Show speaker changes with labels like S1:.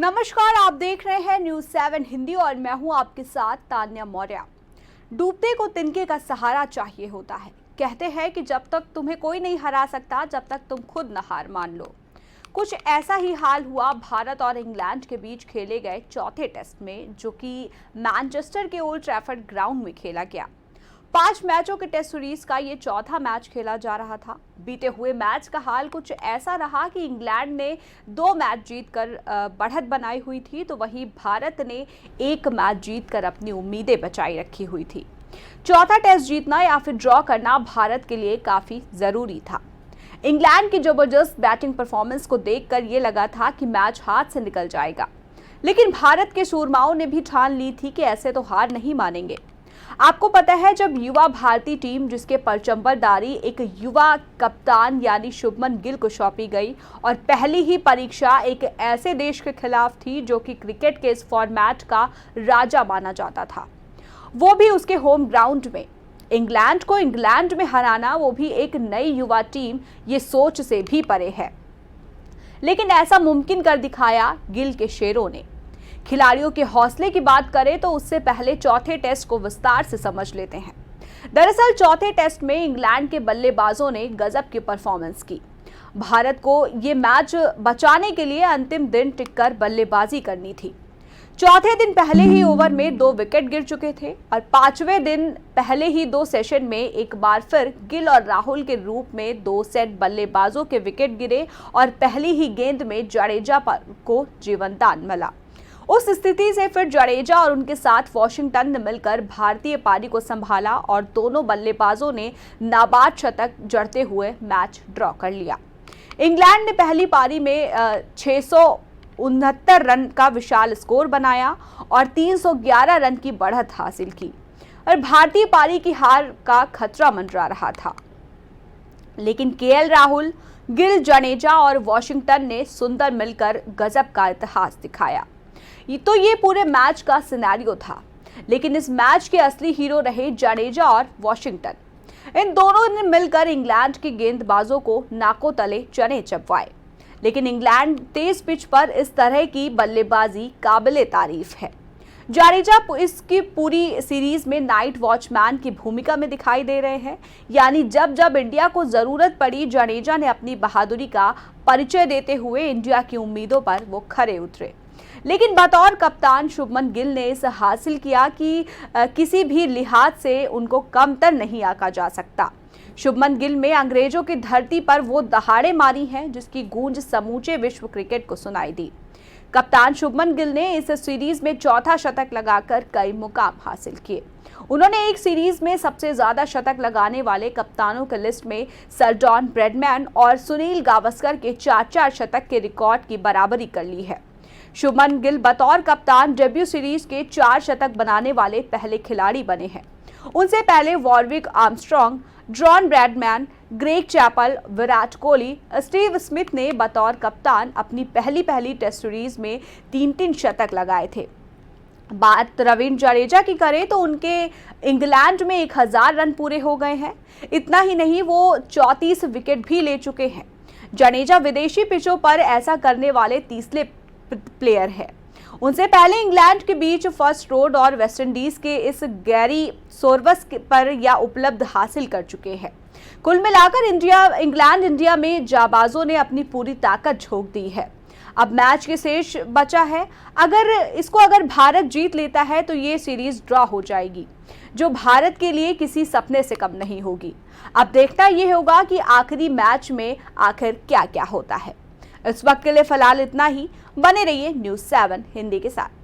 S1: नमस्कार, आप देख रहे हैं न्यूज़ 7 हिंदी और मैं हूं आपके साथ तान्या मौर्य। डूबते को तिनके का सहारा चाहिए होता है। कहते हैं कि जब तक तुम्हें कोई नहीं हरा सकता, जब तक तुम खुद न हार मान लो। कुछ ऐसा ही हाल हुआ भारत और इंग्लैंड के बीच खेले गए चौथे टेस्ट में, जो कि मैनचेस्टर के ओल्ड ट्रैफर्ड ग्राउंड में खेला गया। 5 मैचों के टेस्ट सीरीज का ये चौथा मैच खेला जा रहा था। बीते हुए मैच का हाल कुछ ऐसा रहा कि इंग्लैंड ने 2 मैच जीतकर बढ़त बनाई हुई थी, तो वहीं भारत ने 1 मैच जीतकर अपनी उम्मीदें बचाई रखी हुई थी। चौथा टेस्ट जीतना या फिर ड्रॉ करना भारत के लिए काफी जरूरी था। इंग्लैंड की जबरदस्त बैटिंग परफॉर्मेंस को देखकर ये लगा था कि मैच हाथ से निकल जाएगा, लेकिन भारत के सूरमाओं ने भी ठान ली थी कि ऐसे तो हार नहीं मानेंगे। आपको पता है, जब युवा भारतीय टीम जिसके परचंबरदारी एक युवा कप्तान यानी शुभमन गिल को सौंपी गई और पहली ही परीक्षा एक ऐसे देश के खिलाफ थी जो कि क्रिकेट के इस फॉर्मेट का राजा माना जाता था, वो भी उसके होम ग्राउंड में। इंग्लैंड को इंग्लैंड में हराना, वो भी एक नई युवा टीम, ये सोच से भी परे है। लेकिन ऐसा मुमकिन कर दिखाया गिल के शेरों ने। खिलाड़ियों के हौसले की बात करें तो उससे पहले चौथे टेस्ट को विस्तार से समझ लेते हैं। दरअसल चौथे टेस्ट में इंग्लैंड के बल्लेबाजों ने गजब की परफॉर्मेंस की। भारत को ये मैच बचाने के लिए अंतिम दिन टिककर बल्लेबाजी करनी थी। चौथे दिन पहले ही ओवर में 2 विकेट गिर चुके थे और 5वें दिन पहले ही 2 सेशन में एक बार फिर गिल और राहुल के रूप में 2 सेट बल्लेबाजों के विकेट गिरे और पहली ही गेंद में जडेजा को जीवनदान मिला। उस स्थिति से फिर जडेजा और उनके साथ वॉशिंगटन ने मिलकर भारतीय पारी को संभाला और दोनों बल्लेबाजों ने नाबाद शतक जड़ते हुए मैच ड्रॉ कर लिया। इंग्लैंड ने पहली पारी में 669 रन का विशाल स्कोर बनाया और 311 रन की बढ़त हासिल की और भारतीय पारी की हार का खतरा मंडरा रहा था। लेकिन केएल राहुल, गिल, जडेजा और वॉशिंगटन ने सुंदर मिलकर गजब का इतिहास दिखाया। तो ये पूरे मैच का सिनेरियो था, लेकिन इस मैच के असली हीरो रहे जडेजा और वॉशिंगटन। इन दोनों ने मिलकर इंग्लैंड के गेंदबाजों को नाकों तले चने चबवाए। लेकिन इंग्लैंड तेज पिच पर इस तरह की बल्लेबाजी काबिले तारीफ है। जडेजा इसकी पूरी सीरीज में नाइट वॉचमैन की भूमिका में दिखाई दे रहे हैं, यानी जब जब इंडिया को जरूरत पड़ी, जडेजा ने अपनी बहादुरी का परिचय देते हुए इंडिया की उम्मीदों पर वो खरे उतरे। लेकिन बतौर कप्तान शुभमन गिल ने इसे हासिल किया कि किसी भी लिहाज से उनको कमतर नहीं आंका जा सकता। शुभमन गिल में अंग्रेजों की धरती पर वो दहाड़े मारी हैं जिसकी गूंज समूचे विश्व क्रिकेट को सुनाई दी। कप्तान शुभमन गिल ने इस सीरीज में चौथा शतक लगाकर कई मुकाम हासिल किए। उन्होंने एक सीरीज में सबसे ज्यादा शतक लगाने वाले कप्तानों की लिस्ट में सर डॉन ब्रैडमैन और सुनील गावस्कर के 4-4 शतक के रिकॉर्ड की बराबरी कर ली है। शुभमन गिल बतौर कप्तान डेब्यू सीरीज के 4 शतक बनाने वाले पहले खिलाड़ी बने हैं। उनसे पहले Warwick Armstrong, Don Bradman, Greg Chappell, Virat Kohli, Steve Smith ने बतौर कप्तान अपनी पहली टेस्ट सीरीज में 3-3 शतक लगाए थे। बात रविंद्र जडेजा की करें तो उनके इंग्लैंड में 1000 रन पूरे हो गए हैं। इतना ही नहीं, वो 34 विकेट भी ले चुके हैं। जडेजा विदेशी पिचों पर ऐसा करने वाले तीसरे प्लेयर है। उनसे पहले इंग्लैंड के बीच फर्स्ट रोड और वेस्टइंडीज के इस गैरी सोरवस पर या उपलब्ध हासिल कर चुके हैं। कुल मिलाकर इंग्लैंड इंडिया में जाबाजों ने अपनी पूरी ताकत झोंक दी है। अब मैच के शेष बचा है। अगर भारत जीत लेता है तो ये सीरीज ड्रॉ हो जाएगी, जो भारत के लिए किसी सपने से कम नहीं होगी। अब देखना यह होगा कि आखिरी मैच में आखिर क्या क्या होता है। इस वक्त के लिए फिलहाल इतना ही। बने रहिए न्यूज़ 7 हिंदी के साथ।